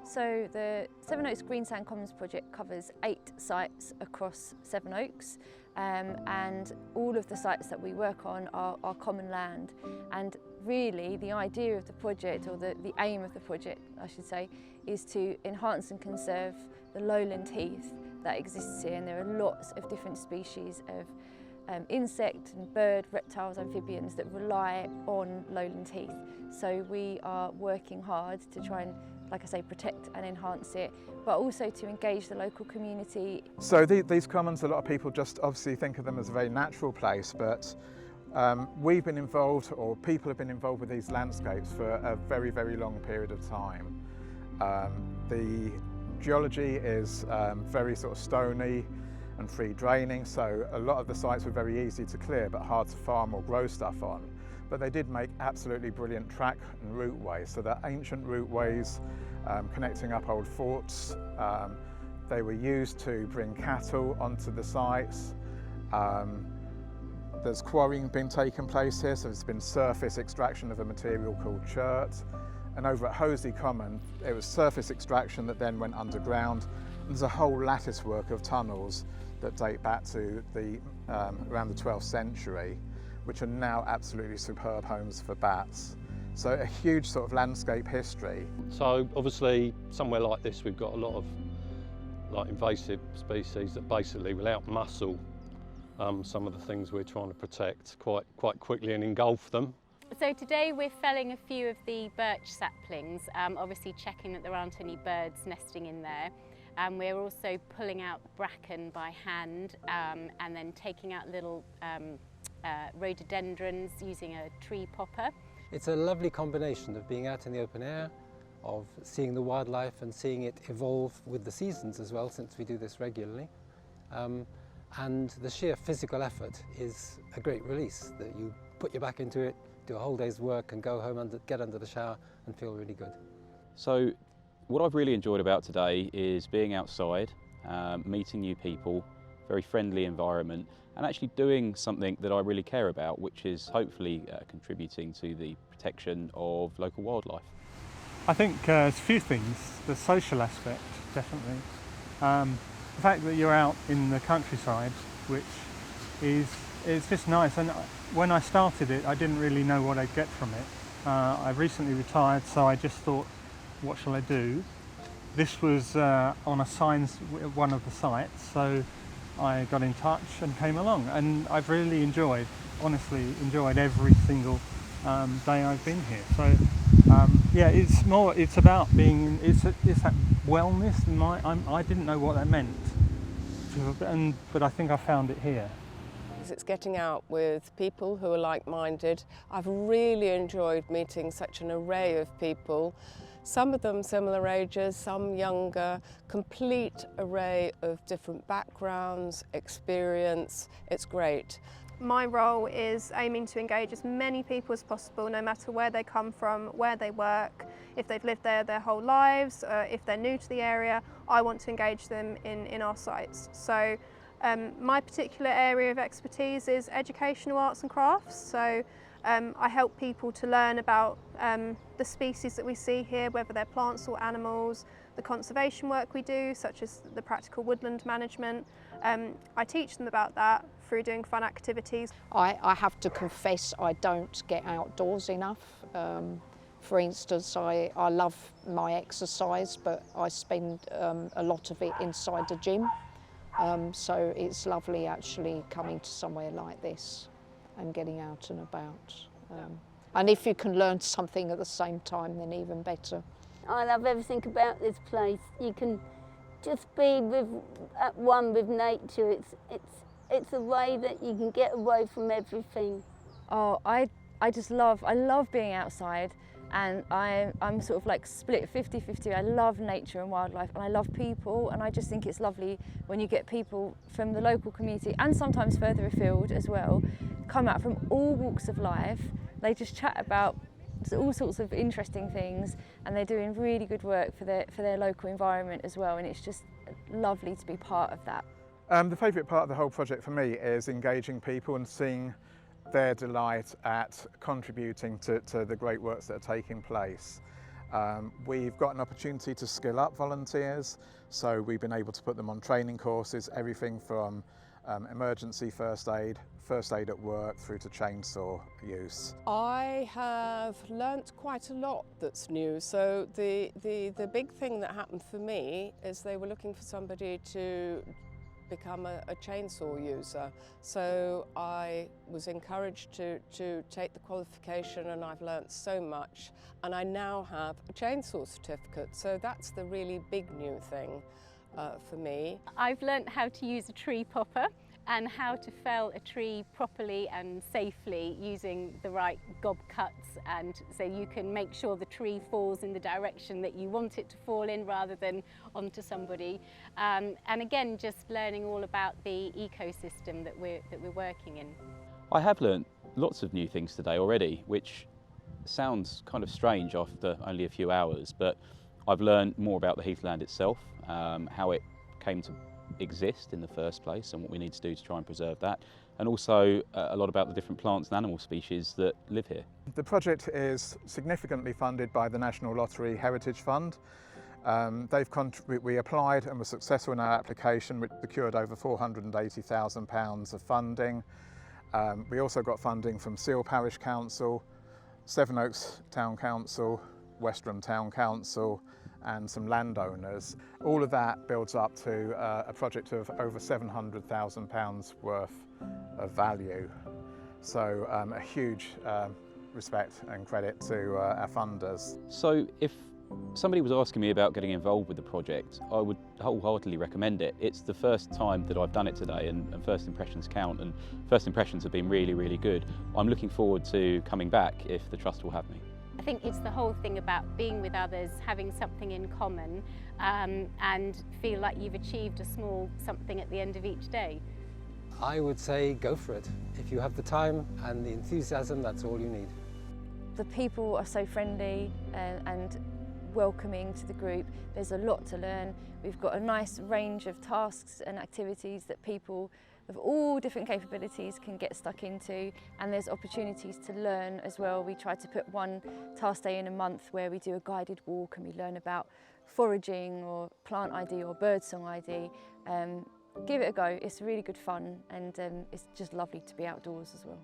So the Sevenoaks Greensand Commons project covers 8 sites across Sevenoaks, and all of the sites that we work on are common land. And really the idea of the project, or the aim of the project I should say, is to enhance and conserve the lowland heath that exists here. And there are lots of different species of insect and bird, reptiles, amphibians that rely on lowland heath. So we are working hard to try and, like I say, protect and enhance it, but also to engage the local community. So these commons, a lot of people just obviously think of them as a very natural place, but we've been involved, or people have been involved with these landscapes for a very, very long period of time. The geology is very sort of stony and free draining, so a lot of the sites were very easy to clear but hard to farm or grow stuff on. But they did make absolutely brilliant track and routeways, so they're ancient routeways connecting up old forts. They were used to bring cattle onto the sites. There's quarrying been taking place here, so there's been surface extraction of a material called chert. And over at Hoseley Common, it was surface extraction that then went underground. And there's a whole lattice work of tunnels that date back to around the 12th century, which are now absolutely superb homes for bats. So a huge sort of landscape history. So obviously somewhere like this we've got a lot of invasive species that basically will outmuscle some of the things we're trying to protect quite quickly and engulf them. So today we're felling a few of the birch saplings, obviously checking that there aren't any birds nesting in there. We're also pulling out bracken by hand and then taking out little rhododendrons using a tree popper. It's a lovely combination of being out in the open air, of seeing the wildlife and seeing it evolve with the seasons as well, since we do this regularly. And the sheer physical effort is a great release, that you put your back into it, do a whole day's work and go home and get under the shower and feel really good. So what I've really enjoyed about today is being outside, meeting new people, very friendly environment, and actually doing something that I really care about, which is hopefully contributing to the protection of local wildlife. I think there's a few things. The social aspect, definitely. The fact that you're out in the countryside, which is just nice. And when I started it, I didn't really know what I'd get from it. I recently retired, so I just thought, what shall I do? This was on a signs, one of the sites, so I got in touch and came along, and I've really honestly enjoyed every single day I've been here. So yeah, it's about being, it's that wellness, and I didn't know what that meant, but I think I found it here. It's getting out with people who are like-minded. I've really enjoyed meeting such an array of people. Some of them similar ages, some younger, complete array of different backgrounds, experience. It's great. My role is aiming to engage as many people as possible, no matter where they come from, where they work, if they've lived there their whole lives, if they're new to the area. I want to engage them in our sites. So my particular area of expertise is educational arts and crafts. So I help people to learn about the species that we see here, whether they're plants or animals, the conservation work we do, such as the practical woodland management. I teach them about that through doing fun activities. I have to confess I don't get outdoors enough. For instance, I love my exercise, but I spend a lot of it inside the gym. So it's lovely actually coming to somewhere like this and getting out and about. And if you can learn something at the same time, then even better. I love everything about this place. You can just be at one with nature. It's a way that you can get away from everything. Oh, I love being outside, and I'm sort of like split 50-50. I love nature and wildlife, and I love people, and I just think it's lovely when you get people from the local community and sometimes further afield as well, come out from all walks of life. They just chat about all sorts of interesting things, and they're doing really good work for their local environment as well, and it's just lovely to be part of that. The favourite part of the whole project for me is engaging people and seeing their delight at contributing to the great works that are taking place. We've got an opportunity to skill up volunteers, so we've been able to put them on training courses, everything from emergency first aid at work, through to chainsaw use. I have learnt quite a lot that's new. So the big thing that happened for me is they were looking for somebody to become a chainsaw user. So I was encouraged to take the qualification, and I've learnt so much, and I now have a chainsaw certificate. So that's the really big new thing for me. I've learnt how to use a tree popper and how to fell a tree properly and safely using the right gob cuts, and so you can make sure the tree falls in the direction that you want it to fall in rather than onto somebody. And again, just learning all about the ecosystem that we're working in. I have learnt lots of new things today already, which sounds kind of strange after only a few hours, but I've learned more about the heathland itself, how it came to exist in the first place and what we need to do to try and preserve that, and also a lot about the different plants and animal species that live here. The project is significantly funded by the National Lottery Heritage Fund. We applied and were successful in our application, which secured over £480,000 of funding. We also got funding from Seal Parish Council, Sevenoaks Town Council, Westerham Town Council, and some landowners. All of that builds up to a project of over £700,000 worth of value. So a huge respect and credit to our funders. So if somebody was asking me about getting involved with the project, I would wholeheartedly recommend it. It's the first time that I've done it today, and first impressions count, and first impressions have been really, really good. I'm looking forward to coming back if the Trust will have me. I think it's the whole thing about being with others, having something in common, and feel like you've achieved a small something at the end of each day. I would say go for it. If you have the time and the enthusiasm, that's all you need. The people are so friendly and welcoming to the group. There's a lot to learn. We've got a nice range of tasks and activities that people of all different capabilities can get stuck into, and there's opportunities to learn as well. We try to put one task day in a month where we do a guided walk and we learn about foraging or plant ID or birdsong ID. Give it a go, it's really good fun, and it's just lovely to be outdoors as well.